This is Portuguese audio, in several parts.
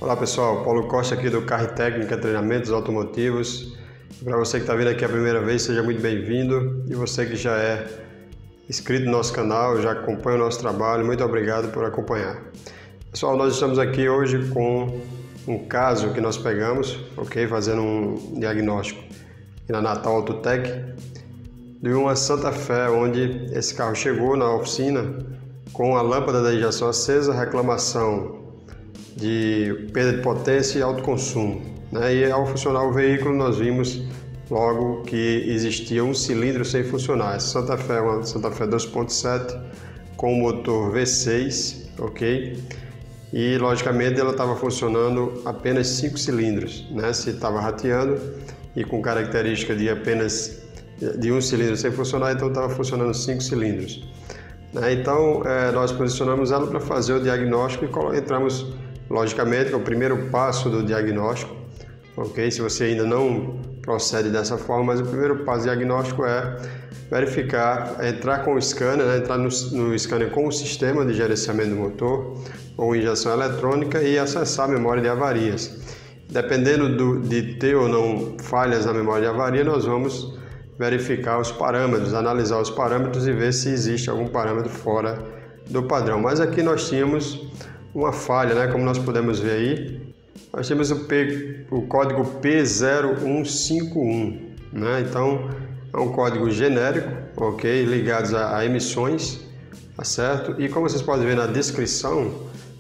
Olá pessoal, Paulo Costa aqui do Carro Técnica Treinamentos Automotivos. Para você que está vindo aqui a primeira vez, seja muito bem-vindo. E você que já é inscrito no nosso canal, já acompanha o nosso trabalho, muito obrigado por acompanhar. Pessoal, nós estamos aqui hoje com um caso que nós pegamos, ok? Fazendo um diagnóstico aqui na Natal Autotech de uma Santa Fé, onde esse carro chegou na oficina com a lâmpada da injeção acesa, reclamação de perda de potência e alto consumo, né? E ao funcionar o veículo nós vimos logo que existia um cilindro sem funcionar. Essa Santa Fé é uma Santa Fé 2.7 com motor V6, ok? E logicamente ela estava funcionando apenas 5 cilindros, né? Se estava rateando e com característica de apenas de um cilindro sem funcionar, então estava funcionando 5 cilindros. Então nós posicionamos ela para fazer o diagnóstico e entramos logicamente com o primeiro passo do diagnóstico, ok? Se você ainda não procede dessa forma, mas o primeiro passo do diagnóstico é verificar, entrar com o scanner, né? Entrar no scanner com o sistema de gerenciamento do motor ou injeção eletrônica e acessar a memória de avarias. Dependendo de ter ou não falhas na memória de avaria, nós vamos verificar os parâmetros, analisar os parâmetros e ver se existe algum parâmetro fora do padrão. Mas aqui nós tínhamos uma falha, né? Como nós podemos ver aí, nós temos o código P0151, né? Então é um código genérico, ok? Ligados a emissões, tá certo? E como vocês podem ver na descrição,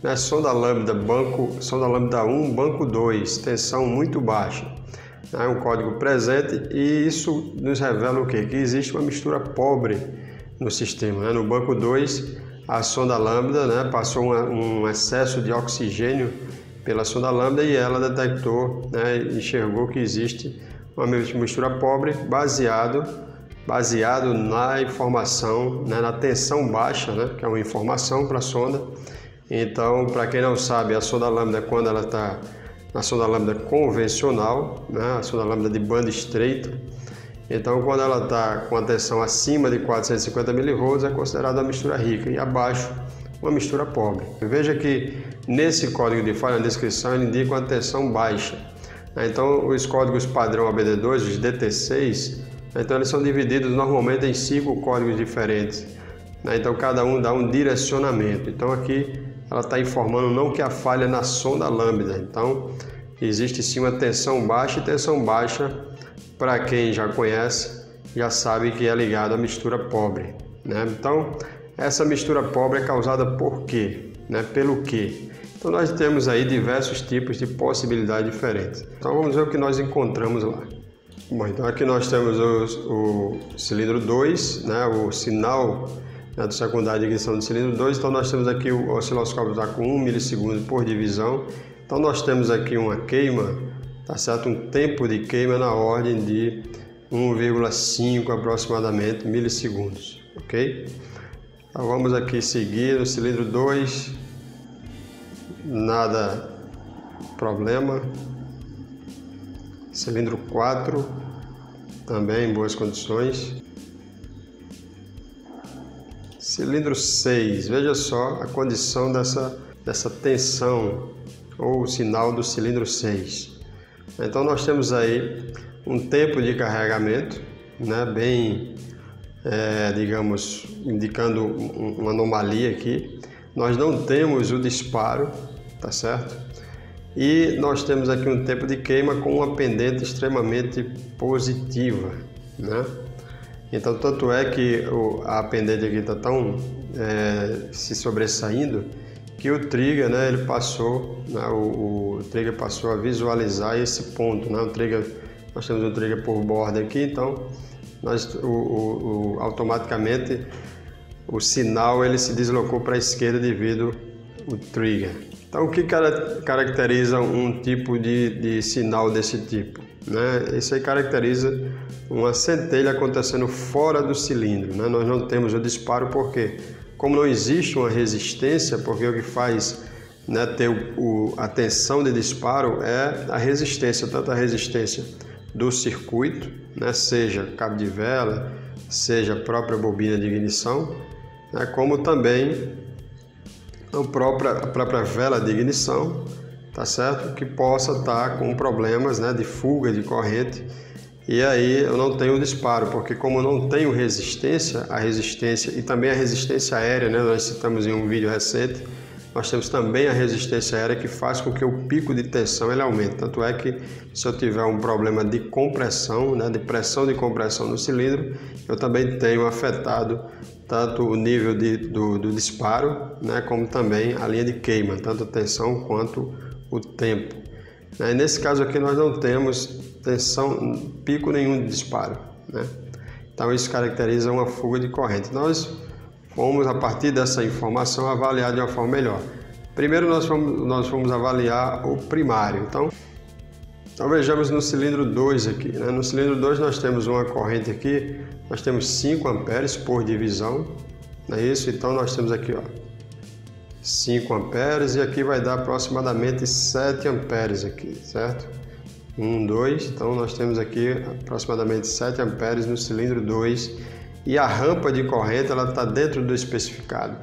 né? Sonda lambda 1, banco 2, tensão muito baixa. É um código presente e isso nos revela o quê? Que existe uma mistura pobre no sistema, né? No banco 2, a sonda lambda, né, passou um excesso de oxigênio pela sonda lambda e ela detectou, né, enxergou que existe uma mistura pobre baseado na informação, né, na tensão baixa, né, que é uma informação para a sonda. Então, para quem não sabe, a sonda lambda, quando ela está na sonda lambda convencional, né, a sonda lambda de banda estreita, então quando ela está com a tensão acima de 450 mV é considerada uma mistura rica e abaixo uma mistura pobre. Veja que nesse código de falha na descrição ele indica uma tensão baixa. Então os códigos padrão ABD2, os DT6, então eles são divididos normalmente em 5 códigos diferentes. Então cada um dá um direcionamento. Então aqui ela está informando não que a falha é na sonda lambda. Então existe sim uma tensão baixa e tensão baixa, para quem já conhece, já sabe que é ligado à mistura pobre, né? Então essa mistura pobre é causada por quê? Né? Pelo quê? Então nós temos aí diversos tipos de possibilidades diferentes. Então vamos ver o que nós encontramos lá. Bom, então aqui nós temos o cilindro 2, né? O sinal, né, do secundário de ignição do cilindro 2. Então nós temos aqui o osciloscópio está com 1 milissegundo por divisão. Então nós temos aqui uma queima, tá certo? Um tempo de queima na ordem de 1,5 aproximadamente milissegundos, ok? Então vamos aqui seguir no cilindro 2, nada problema. Cilindro 4, também em boas condições. Cilindro 6, veja só a condição dessa tensão ou sinal do cilindro 6. Então nós temos aí um tempo de carregamento, né, bem, digamos, indicando uma anomalia aqui. Nós não temos o disparo, tá certo? E nós temos aqui um tempo de queima com uma pendente extremamente positiva, né? Então tanto é que a pendente aqui está tão se sobressaindo que o trigger, né, ele passou, né, o trigger passou a visualizar esse ponto, né? Nós temos um trigger por borda aqui, então automaticamente o sinal ele se deslocou para a esquerda devido ao trigger. Então o que caracteriza um tipo de sinal desse tipo, né? Isso aí caracteriza uma centelha acontecendo fora do cilindro, né? Nós não temos o disparo porque, como não existe uma resistência, porque o que faz, né, ter a tensão de disparo é a resistência, tanto a resistência do circuito, né, seja cabo de vela, seja a própria bobina de ignição, né, como também a própria vela de ignição tá certo? Que possa estar com problemas, né, de fuga de corrente, e aí eu não tenho disparo, porque como eu não tenho resistência, a resistência e também a resistência aérea, né, nós citamos em um vídeo recente, nós temos também a resistência aérea que faz com que o pico de tensão ele aumente. Tanto é que se eu tiver um problema de compressão, né, de pressão de compressão no cilindro, eu também tenho afetado tanto o nível do disparo, né, como também a linha de queima, tanto a tensão quanto o tempo. E nesse caso aqui nós não temos tensão, pico nenhum de disparo, né? Então isso caracteriza uma fuga de corrente. Nós fomos, a partir dessa informação, avaliar de uma forma melhor. Primeiro nós fomos avaliar o primário. Então vejamos no cilindro 2 aqui, né? No cilindro 2 nós temos uma corrente aqui, nós temos 5 amperes por divisão, não é isso? Então nós temos aqui, ó, 5 amperes e aqui vai dar aproximadamente 7 amperes aqui, certo? 1, 2, então nós temos aqui aproximadamente 7 amperes no cilindro 2 e a rampa de corrente ela está dentro do especificado,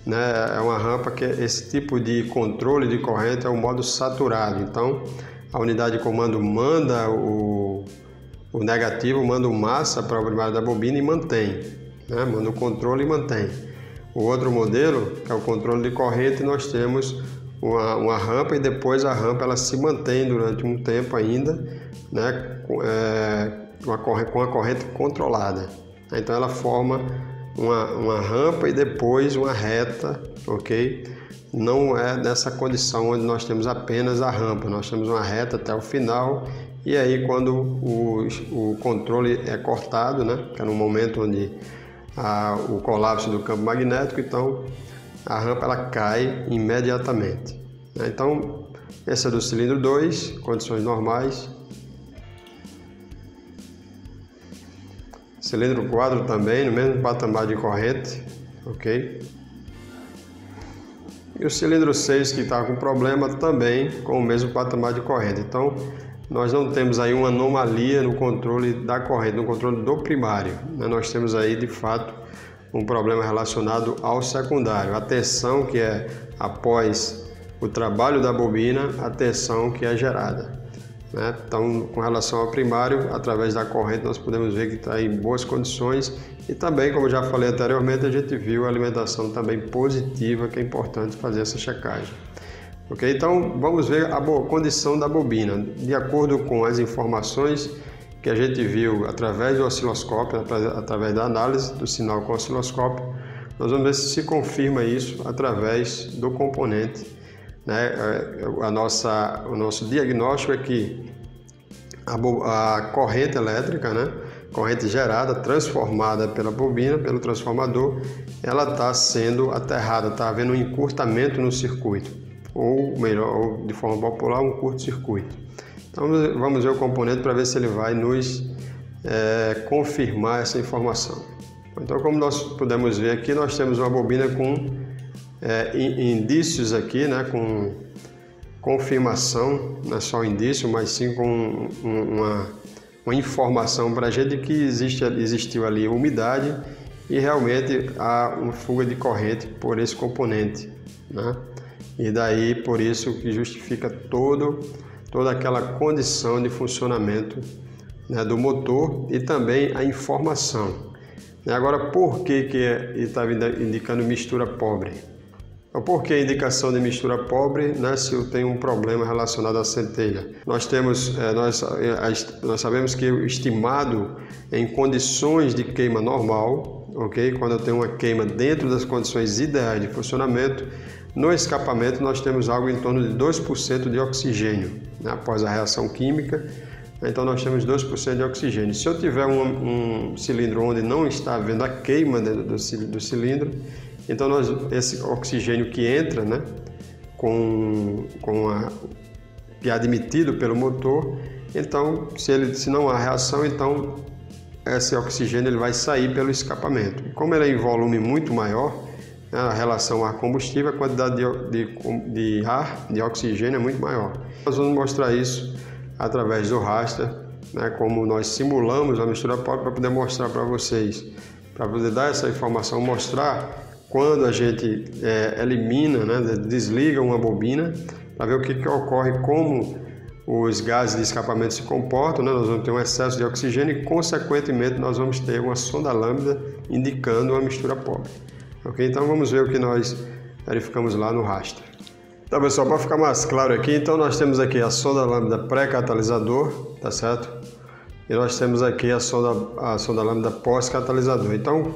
né? É uma rampa que esse tipo de controle de corrente é o modo saturado, então a unidade de comando manda o negativo, manda o massa para o primário da bobina e mantém, né? Manda o controle e mantém. O outro modelo, que é o controle de corrente, nós temos uma rampa e depois a rampa ela se mantém durante um tempo ainda, né, com a corrente controlada. Então ela forma uma rampa e depois uma reta, ok? Não é nessa condição onde nós temos apenas a rampa, nós temos uma reta até o final e aí quando o controle é cortado, né, que é no momento onde o colapso do campo magnético, então a rampa ela cai imediatamente. Então, esse é do cilindro 2, condições normais. Cilindro 4 também, no mesmo patamar de corrente, ok? E o cilindro 6 que está com problema também com o mesmo patamar de corrente. Então, nós não temos aí uma anomalia no controle da corrente, no controle do primário, né? Nós temos aí, de fato, um problema relacionado ao secundário. A tensão que é após o trabalho da bobina, a tensão que é gerada, né? Então, com relação ao primário, através da corrente, nós podemos ver que está em boas condições e também, como já falei anteriormente, a gente viu a alimentação também positiva, que é importante fazer essa checagem. Ok? Então, vamos ver a condição da bobina. De acordo com as informações que a gente viu através do osciloscópio, através da análise do sinal com o osciloscópio, nós vamos ver se confirma isso através do componente, né? O nosso diagnóstico é que a corrente elétrica, né? Corrente gerada, transformada pela bobina, pelo transformador, ela está sendo aterrada, está havendo um encurtamento no circuito, ou melhor, ou de forma popular, um curto-circuito. Então vamos ver o componente para ver se ele vai nos confirmar essa informação. Então, como nós podemos ver aqui, nós temos uma bobina com indícios aqui, né, com confirmação, não é só indício, mas sim com uma informação para a gente que existiu ali umidade e realmente há uma fuga de corrente por esse componente, né? E daí por isso que justifica toda aquela condição de funcionamento, né, do motor e também a informação. Agora, por que está indicando mistura pobre? Por que a indicação de mistura pobre, né, se eu tenho um problema relacionado à centelha? Nós sabemos que o estimado em condições de queima normal, ok? Quando eu tenho uma queima dentro das condições ideais de funcionamento, no escapamento nós temos algo em torno de 2% de oxigênio, né, após a reação química. Então nós temos 2% de oxigênio. Se eu tiver um cilindro onde não está havendo a queima dentro do cilindro, então esse oxigênio que entra, né, que é admitido pelo motor, então se não há reação, então esse oxigênio ele vai sair pelo escapamento. Como ele é em volume muito maior, né, a relação ar-combustível, a quantidade de ar, de oxigênio é muito maior. Nós vamos mostrar isso através do raster, né, como nós simulamos a mistura pobre para poder mostrar para vocês, para poder dar essa informação, mostrar quando a gente elimina, né, desliga uma bobina para ver o que ocorre, como os gases de escapamento se comportam, né? Nós vamos ter um excesso de oxigênio e, consequentemente, nós vamos ter uma sonda lambda indicando uma mistura pobre. Ok? Então vamos ver o que nós verificamos lá no raster. Então, pessoal, para ficar mais claro aqui, então nós temos aqui a sonda lambda pré-catalisador, tá certo? E nós temos aqui a sonda lambda pós-catalisador. Então,